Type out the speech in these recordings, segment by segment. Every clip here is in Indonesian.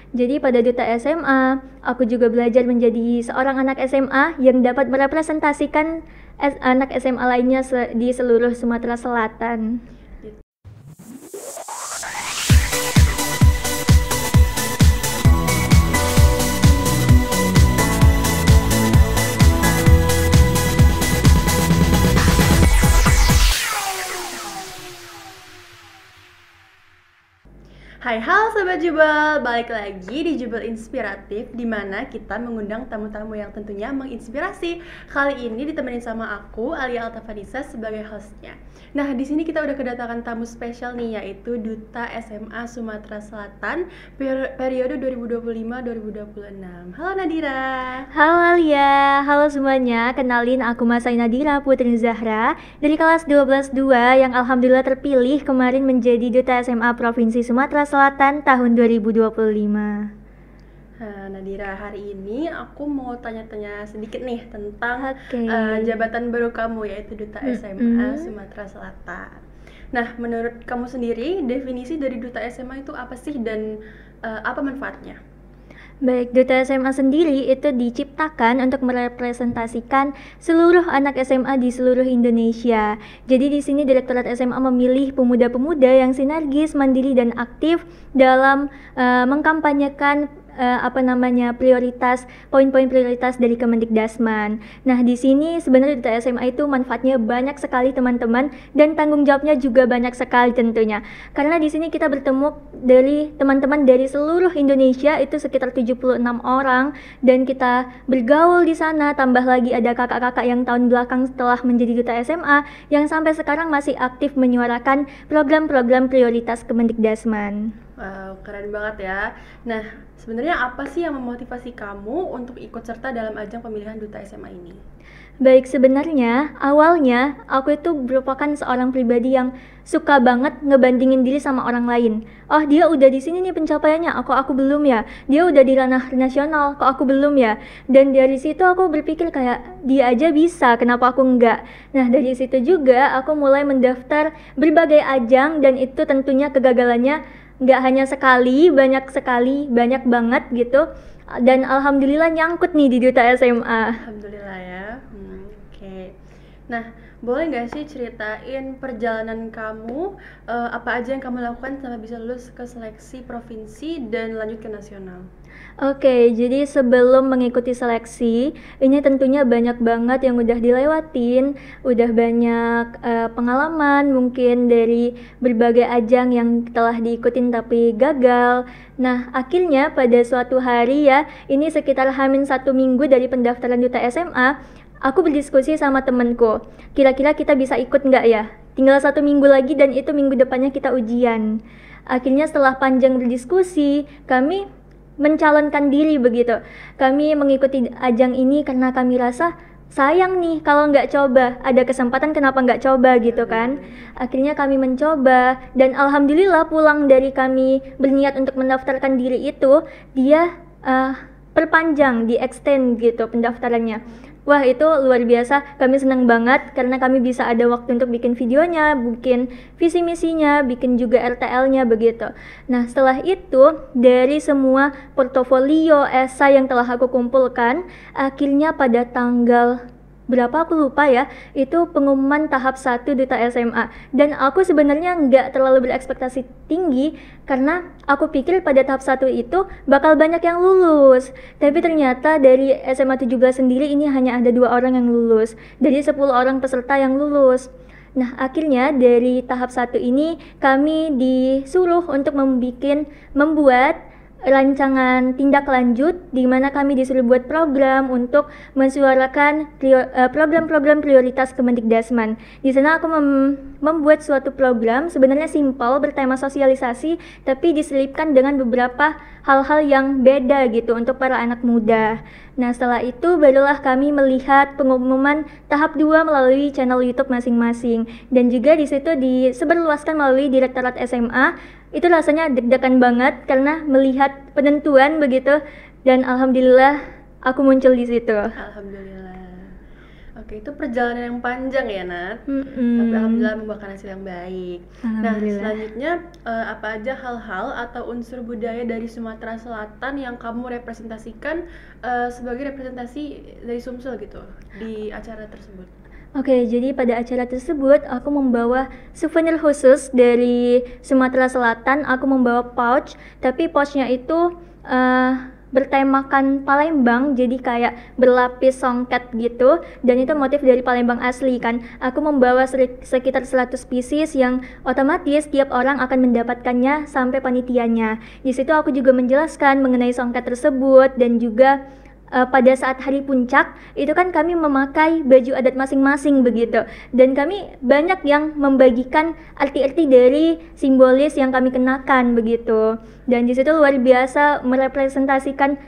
Jadi pada Duta SMA, aku juga belajar menjadi seorang anak SMA yang dapat merepresentasikan anak SMA lainnya di seluruh Sumatera Selatan. Hai, halo Sobat Jubel, balik lagi di Jubel Inspiratif, di mana kita mengundang tamu-tamu yang tentunya menginspirasi. Kali ini ditemenin sama aku, Alia Altafanisa, sebagai hostnya. Nah, di sini kita udah kedatangan tamu spesial nih, yaitu Duta SMA Sumatera Selatan periode 2025-2026. Halo Nadira. Halo Alia, halo semuanya. Kenalin, aku Masai Nadira Putri Zahra dari kelas 12-2 yang alhamdulillah terpilih kemarin menjadi Duta SMA Provinsi Sumatera Selatan tahun 2025. Nah, Nadira, hari ini aku mau tanya-tanya sedikit nih tentang Oke. jabatan baru kamu, yaitu Duta SMA Sumatera Selatan. Nah, menurut kamu sendiri, definisi dari Duta SMA itu apa sih dan apa manfaatnya? Baik, Duta SMA sendiri itu diciptakan untuk merepresentasikan seluruh anak SMA di seluruh Indonesia. Jadi di sini Direktorat SMA memilih pemuda-pemuda yang sinergis, mandiri dan aktif dalam mengkampanyekan prioritas, poin-poin prioritas dari Kemendikdasman. Nah, di sini sebenarnya Duta SMA itu manfaatnya banyak sekali teman-teman, dan tanggung jawabnya juga banyak sekali tentunya. Karena di sini kita bertemu dari teman-teman dari seluruh Indonesia, itu sekitar 76 orang, dan kita bergaul di sana, tambah lagi ada kakak-kakak yang tahun belakang setelah menjadi Duta SMA yang sampai sekarang masih aktif menyuarakan program-program prioritas Kemendikdasman. Wow, keren banget ya. Nah, sebenarnya apa sih yang memotivasi kamu untuk ikut serta dalam ajang pemilihan Duta SMA ini? Baik, sebenarnya awalnya aku itu merupakan seorang pribadi yang suka banget ngebandingin diri sama orang lain. Oh, dia udah di sini nih pencapaiannya, aku belum ya. Dia udah di ranah nasional, kok aku belum ya. Dan dari situ aku berpikir kayak dia aja bisa, kenapa aku enggak. Nah, dari situ juga aku mulai mendaftar berbagai ajang, dan itu tentunya kegagalannya nggak hanya sekali, banyak banget gitu. Dan alhamdulillah nyangkut nih di Duta SMA. Alhamdulillah ya. Oke. Nah, boleh nggak sih ceritain perjalanan kamu, apa aja yang kamu lakukan sampai bisa lulus ke seleksi provinsi dan lanjut ke nasional? Oke, jadi sebelum mengikuti seleksi, ini tentunya banyak banget yang udah dilewatin, udah banyak pengalaman mungkin dari berbagai ajang yang telah diikutin tapi gagal. Nah, akhirnya pada suatu hari ya, ini sekitar H-1 minggu dari pendaftaran Duta SMA, aku berdiskusi sama temenku, kira-kira kita bisa ikut nggak ya? Tinggal 1 minggu lagi dan itu minggu depannya kita ujian. Akhirnya setelah panjang berdiskusi, kami mencalonkan diri begitu. Kami mengikuti ajang ini karena kami rasa sayang nih kalau nggak coba, ada kesempatan kenapa nggak coba gitu kan. Akhirnya kami mencoba, dan alhamdulillah pulang dari kami berniat untuk mendaftarkan diri itu, dia perpanjang, di extend gitu pendaftarannya. Wah, itu luar biasa, kami senang banget karena kami bisa ada waktu untuk bikin videonya, bikin visi misinya, bikin juga RTL-nya begitu. Nah, setelah itu dari semua portofolio esai yang telah aku kumpulkan, akhirnya pada tanggal berapa aku lupa ya, itu pengumuman tahap 1 Duta SMA, dan aku sebenarnya nggak terlalu berekspektasi tinggi karena aku pikir pada tahap 1 itu bakal banyak yang lulus, tapi ternyata dari SMA 17 sendiri ini hanya ada 2 orang yang lulus dari 10 orang peserta yang lulus. Nah, akhirnya dari tahap 1 ini kami disuruh untuk membuat rancangan tindak lanjut, di mana kami disuruh buat program untuk mensuarakan program-program prioritas Kemendikdasman. Di sana aku membuat suatu program sebenarnya simpel bertema sosialisasi, tapi diselipkan dengan beberapa hal-hal yang beda gitu untuk para anak muda. Nah, setelah itu barulah kami melihat pengumuman tahap 2 melalui channel YouTube masing-masing, dan juga di situ disebarluaskan melalui Direktorat SMA. Itu rasanya deg-degan banget karena melihat penentuan begitu, dan alhamdulillah aku muncul di situ. Alhamdulillah. Oke, itu perjalanan yang panjang ya, Nat. Tapi Mm-mm. alhamdulillah membuahkan hasil yang baik. Nah, Alhamdulillah. selanjutnya apa aja hal-hal atau unsur budaya dari Sumatera Selatan yang kamu representasikan sebagai representasi dari Sumsel gitu di acara tersebut? Oke, jadi pada acara tersebut aku membawa souvenir khusus dari Sumatera Selatan. Aku membawa pouch, tapi pouchnya itu bertemakan Palembang, jadi kayak berlapis songket gitu, dan itu motif dari Palembang asli kan. Aku membawa sekitar 100 pieces yang otomatis tiap orang akan mendapatkannya sampai panitianya. Di situ aku juga menjelaskan mengenai songket tersebut dan juga pada saat hari puncak itu kan kami memakai baju adat masing-masing begitu, dan kami banyak yang membagikan arti-arti dari simbolis yang kami kenakan begitu, dan di situ luar biasa merepresentasikan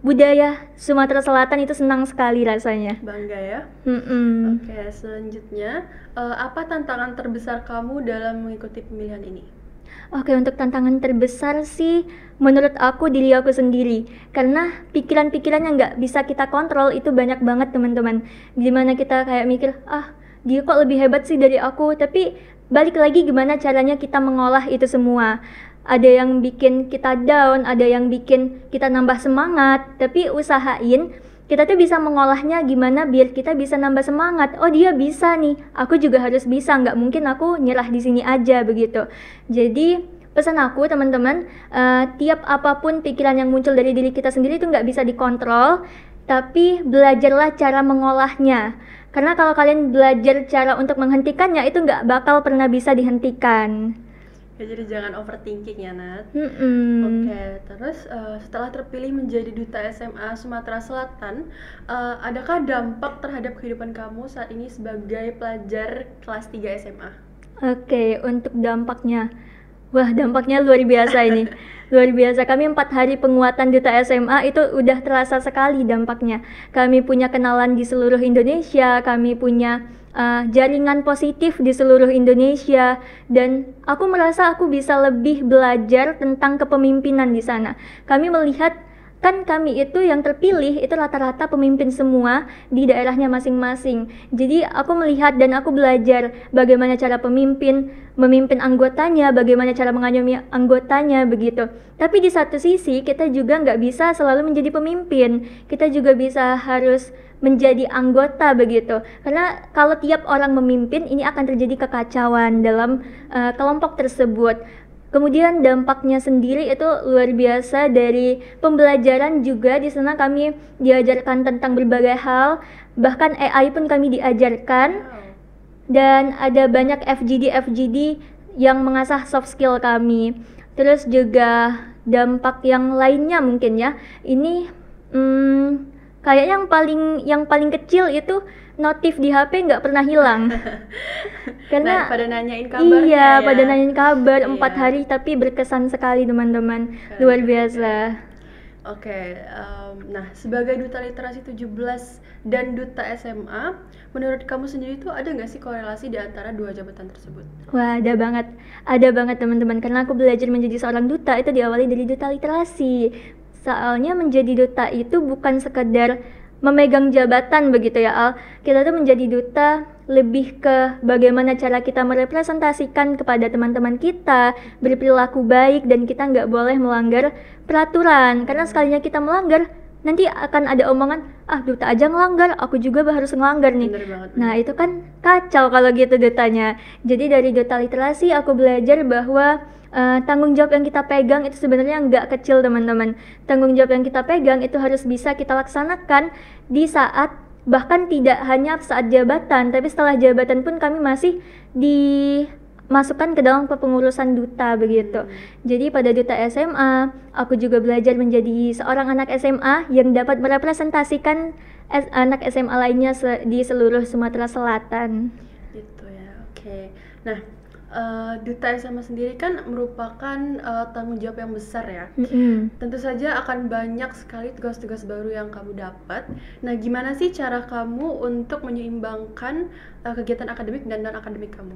budaya Sumatera Selatan, itu senang sekali rasanya. Bangga ya. Mm-mm. Oke, selanjutnya apa tantangan terbesar kamu dalam mengikuti pemilihan ini? Oke, untuk tantangan terbesar sih menurut aku diri aku sendiri, karena pikiran-pikiran yang nggak bisa kita kontrol itu banyak banget teman-teman. Gimana kita kayak mikir, dia kok lebih hebat sih dari aku, tapi balik lagi gimana caranya kita mengolah itu semua. Ada yang bikin kita down, ada yang bikin kita nambah semangat, tapi usahain kita tuh bisa mengolahnya gimana biar kita bisa nambah semangat. Oh, dia bisa nih, aku juga harus bisa, nggak mungkin aku nyerah di sini aja begitu. Jadi pesan aku teman-teman, tiap apapun pikiran yang muncul dari diri kita sendiri itu nggak bisa dikontrol, tapi belajarlah cara mengolahnya. Karena kalau kalian belajar cara untuk menghentikannya itu nggak bakal pernah bisa dihentikan. Ya, jadi jangan overthinking ya, Nat. Mm-mm. Oke, terus setelah terpilih menjadi Duta SMA Sumatera Selatan, adakah dampak terhadap kehidupan kamu saat ini sebagai pelajar kelas 3 SMA? Oke, untuk dampaknya. Wah, dampaknya luar biasa ini. Luar biasa. Kami 4 hari penguatan Duta SMA itu udah terasa sekali dampaknya. Kami punya kenalan di seluruh Indonesia, kami punya jaringan positif di seluruh Indonesia, dan aku merasa aku bisa lebih belajar tentang kepemimpinan di sana. Kami melihat kan kami itu yang terpilih itu rata-rata pemimpin semua di daerahnya masing-masing. Jadi aku melihat dan aku belajar bagaimana cara pemimpin memimpin anggotanya, bagaimana cara mengayomi anggotanya begitu. Tapi di satu sisi kita juga nggak bisa selalu menjadi pemimpin, kita juga bisa harus menjadi anggota begitu. Karena kalau tiap orang memimpin ini akan terjadi kekacauan dalam kelompok tersebut. Kemudian dampaknya sendiri itu luar biasa, dari pembelajaran juga di sana kami diajarkan tentang berbagai hal, bahkan AI pun kami diajarkan, dan ada banyak FGD yang mengasah soft skill kami. Terus juga dampak yang lainnya mungkin ya, ini kayaknya yang paling kecil itu notif di HP nggak pernah hilang. Karena pada nanyain kabarnya iya, ya. pada nanyain kabar Iya. 4 hari, tapi berkesan sekali teman-teman. Luar biasa. Oke, nah sebagai Duta Literasi 17 dan Duta SMA, menurut kamu sendiri tuh ada nggak sih korelasi di antara dua jabatan tersebut? Wah, ada banget teman-teman. Karena aku belajar menjadi seorang duta itu diawali dari Duta Literasi. Soalnya menjadi duta itu bukan sekedar memegang jabatan begitu ya Al. Kita tuh menjadi duta lebih ke bagaimana cara kita merepresentasikan kepada teman-teman kita, berperilaku baik, dan kita nggak boleh melanggar peraturan. Karena sekalinya kita melanggar, nanti akan ada omongan, duta aja ngelanggar, aku juga harus ngelanggar nih. Bener banget. Nah itu kan kacau kalau gitu dutanya. Jadi dari Duta Literasi aku belajar bahwa tanggung jawab yang kita pegang itu sebenarnya nggak kecil teman-teman. Tanggung jawab yang kita pegang itu harus bisa kita laksanakan di saat, bahkan tidak hanya saat jabatan, tapi setelah jabatan pun kami masih dimasukkan ke dalam kepengurusan duta begitu. Jadi pada Duta SMA aku juga belajar menjadi seorang anak SMA yang dapat merepresentasikan anak SMA lainnya di seluruh Sumatera Selatan. Gitu ya, oke. Nah, Duta SMA sendiri kan merupakan tanggung jawab yang besar ya. Tentu saja akan banyak sekali tugas-tugas baru yang kamu dapat. Nah, gimana sih cara kamu untuk menyeimbangkan kegiatan akademik dan non-akademik kamu?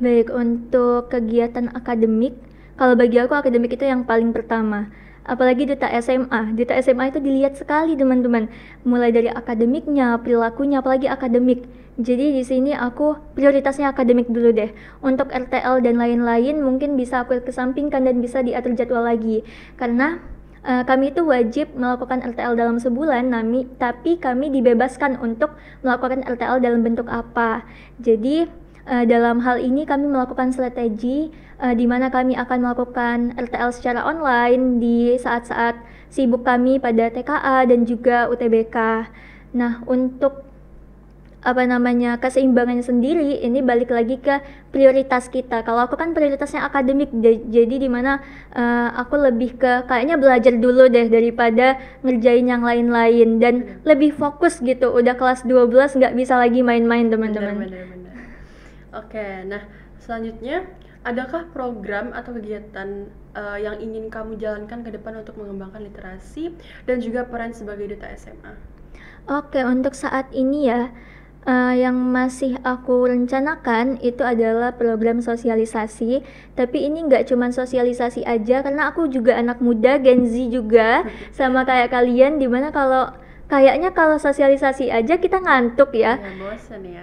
Baik, untuk kegiatan akademik, kalau bagi aku akademik itu yang paling pertama. apalagi duta SMA. Duta SMA itu dilihat sekali teman-teman, mulai dari akademiknya, perilakunya, apalagi akademik. Jadi di sini aku prioritasnya akademik dulu deh. Untuk RTL dan lain-lain mungkin bisa aku kesampingkan dan bisa diatur jadwal lagi. Karena kami itu wajib melakukan RTL dalam sebulan, tapi kami dibebaskan untuk melakukan RTL dalam bentuk apa. Jadi dalam hal ini kami melakukan strategi di mana kami akan melakukan RTL secara online di saat-saat sibuk kami pada TKA dan juga UTBK. Nah, untuk keseimbangannya sendiri ini balik lagi ke prioritas kita. Kalau aku kan prioritasnya akademik, jadi dimana aku lebih ke kayaknya belajar dulu deh daripada ngerjain yang lain-lain dan lebih fokus gitu. Udah kelas 12 nggak bisa lagi main-main teman-teman. Benar. Oke, nah selanjutnya adakah program atau kegiatan yang ingin kamu jalankan ke depan untuk mengembangkan literasi dan juga peran sebagai duta SMA? Oke, untuk saat ini ya, yang masih aku rencanakan itu adalah program sosialisasi, tapi ini nggak cuma sosialisasi aja karena aku juga anak muda Gen Z juga sama kayak kalian, dimana kayaknya kalau sosialisasi aja kita ngantuk ya. Ya, bosan ya.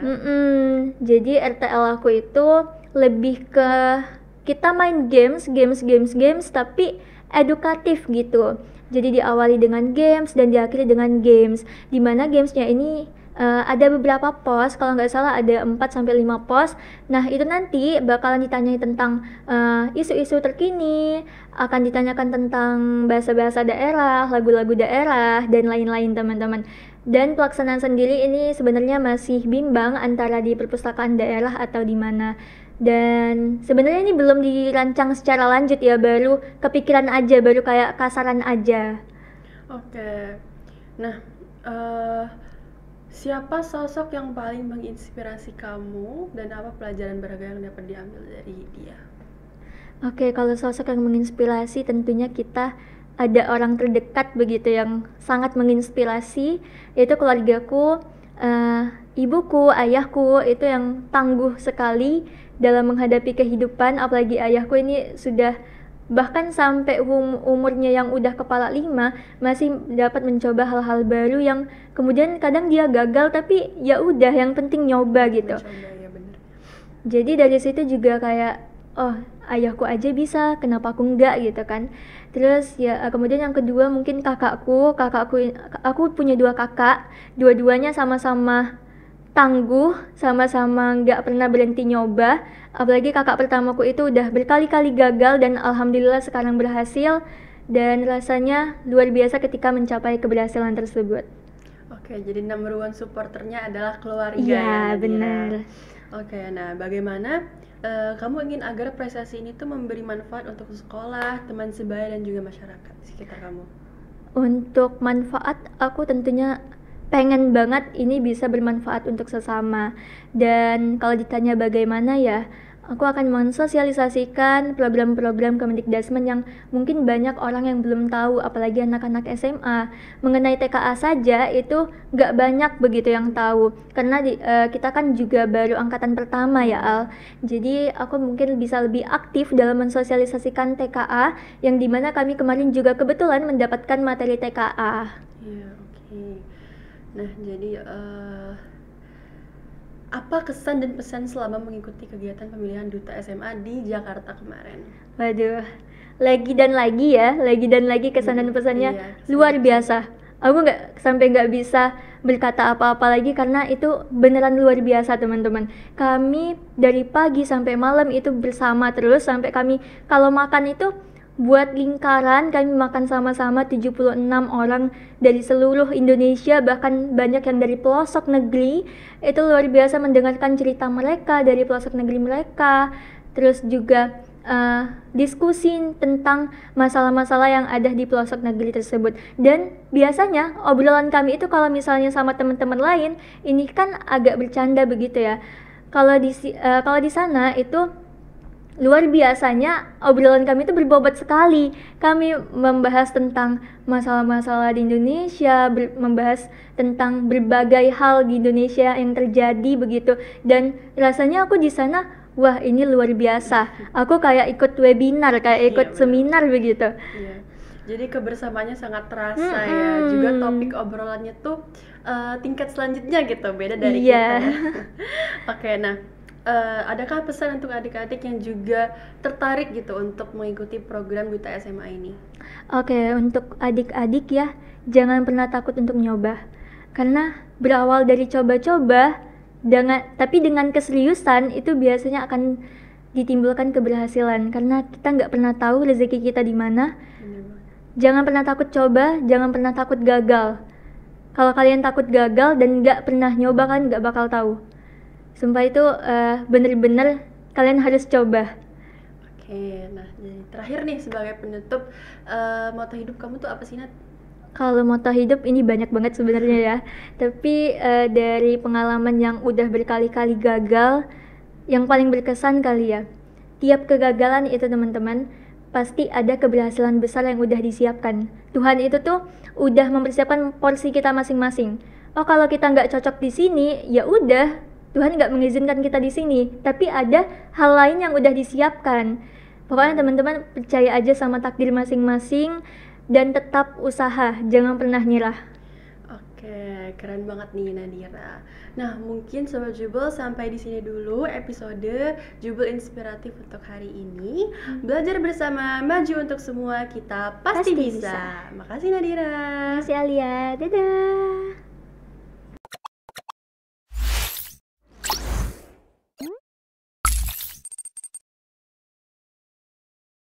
Jadi RTL aku itu lebih ke kita main games tapi edukatif gitu. Jadi diawali dengan games dan diakhiri dengan games, dimana gamesnya ini ada beberapa pos, kalau nggak salah ada 4-5 pos. Nah itu nanti bakalan ditanyai tentang isu-isu terkini, akan ditanyakan tentang bahasa-bahasa daerah, lagu-lagu daerah, dan lain-lain teman-teman. Dan pelaksanaan sendiri ini sebenarnya masih bimbang antara di perpustakaan daerah atau di mana. Dan sebenarnya ini belum dirancang secara lanjut ya, baru kepikiran aja, baru kayak kasaran aja. Oke. Nah, siapa sosok yang paling menginspirasi kamu dan apa pelajaran berharga yang dapat diambil dari dia? Oke, kalau sosok yang menginspirasi tentunya kita ada orang terdekat begitu yang sangat menginspirasi, yaitu keluargaku, ibuku, ayahku itu yang tangguh sekali dalam menghadapi kehidupan, apalagi ayahku ini sudah bahkan sampai umurnya yang udah kepala 5 masih dapat mencoba hal-hal baru yang kemudian kadang dia gagal, tapi ya udah yang penting nyoba gitu. Ya, bener. Jadi dari situ juga kayak ayahku aja bisa, kenapa aku enggak gitu kan. Terus ya kemudian yang kedua mungkin kakakku, aku punya 2 kakak, dua-duanya sama-sama tangguh, sama-sama nggak pernah berhenti nyoba. Apalagi kakak pertamaku itu udah berkali-kali gagal dan alhamdulillah sekarang berhasil, dan rasanya luar biasa ketika mencapai keberhasilan tersebut. Oke, jadi number one supporternya adalah keluarga. Iya, ya, benar. Oke, nah bagaimana kamu ingin agar prestasi ini tuh memberi manfaat untuk sekolah, teman sebaya dan juga masyarakat di sekitar kamu? Untuk manfaat, aku tentunya pengen banget ini bisa bermanfaat untuk sesama. Dan kalau ditanya bagaimana ya, aku akan mensosialisasikan program-program Kemendikdasmen yang mungkin banyak orang yang belum tahu, apalagi anak-anak SMA. Mengenai TKA saja itu nggak banyak begitu yang tahu, karena kita kan juga baru angkatan pertama ya Al. Jadi aku mungkin bisa lebih aktif dalam mensosialisasikan TKA, yang dimana kami kemarin juga kebetulan mendapatkan materi TKA. Iya, oke. Nah, jadi apa kesan dan pesan selama mengikuti kegiatan pemilihan duta SMA di Jakarta kemarin? Waduh, lagi dan lagi kesan dan pesannya Iya, luar biasa. Aku nggak bisa berkata apa-apa lagi karena itu beneran luar biasa teman-teman. Kami dari pagi sampai malam itu bersama terus, sampai kami kalau makan itu buat lingkaran, kami makan sama-sama 76 orang dari seluruh Indonesia, bahkan banyak yang dari pelosok negeri. Itu luar biasa mendengarkan cerita mereka dari pelosok negeri mereka. Terus juga diskusi tentang masalah-masalah yang ada di pelosok negeri tersebut. Dan biasanya obrolan kami itu kalau misalnya sama teman-teman lain, ini kan agak bercanda begitu ya. Kalau di sana itu luar biasanya obrolan kami itu berbobot sekali. Kami membahas tentang masalah-masalah di Indonesia, membahas tentang berbagai hal di Indonesia yang terjadi begitu. Dan rasanya aku di sana, wah ini luar biasa. Aku kayak ikut webinar, kayak ikut seminar begitu. Iya. Jadi kebersamaannya sangat terasa ya. Juga topik obrolannya tuh tingkat selanjutnya gitu, beda dari Iya. kita ya. Oke, nah adakah pesan untuk adik-adik yang juga tertarik gitu untuk mengikuti program Duta SMA ini? Oke, untuk adik-adik ya, jangan pernah takut untuk nyoba. Karena berawal dari coba-coba, tapi dengan keseriusan itu biasanya akan ditimbulkan keberhasilan. Karena kita nggak pernah tahu rezeki kita di mana. Bener banget. Jangan pernah takut coba, jangan pernah takut gagal. Kalau kalian takut gagal dan nggak pernah nyoba, kan nggak bakal tahu. Sumpah itu bener-bener kalian harus coba. Oke, nah jadi terakhir nih sebagai penutup, moto hidup kamu tuh apa sih, Nat? Kalau moto hidup ini banyak banget sebenarnya ya. Tapi dari pengalaman yang udah berkali-kali gagal, yang paling berkesan kali ya. Tiap kegagalan itu teman-teman, pasti ada keberhasilan besar yang udah disiapkan. Tuhan itu tuh udah mempersiapkan porsi kita masing-masing. Oh, kalau kita nggak cocok di sini, ya udah, Tuhan nggak mengizinkan kita di sini. Tapi ada hal lain yang udah disiapkan. Pokoknya teman-teman percaya aja sama takdir masing-masing dan tetap usaha, jangan pernah nyerah. Oke, keren banget nih Nadira. Nah, mungkin Sobat Jubel sampai di sini dulu episode Jubel Inspiratif untuk hari ini. Belajar bersama, maju untuk semua, kita pasti Pasti bisa. bisa. Makasih Nadira. Makasih Alia, dadah.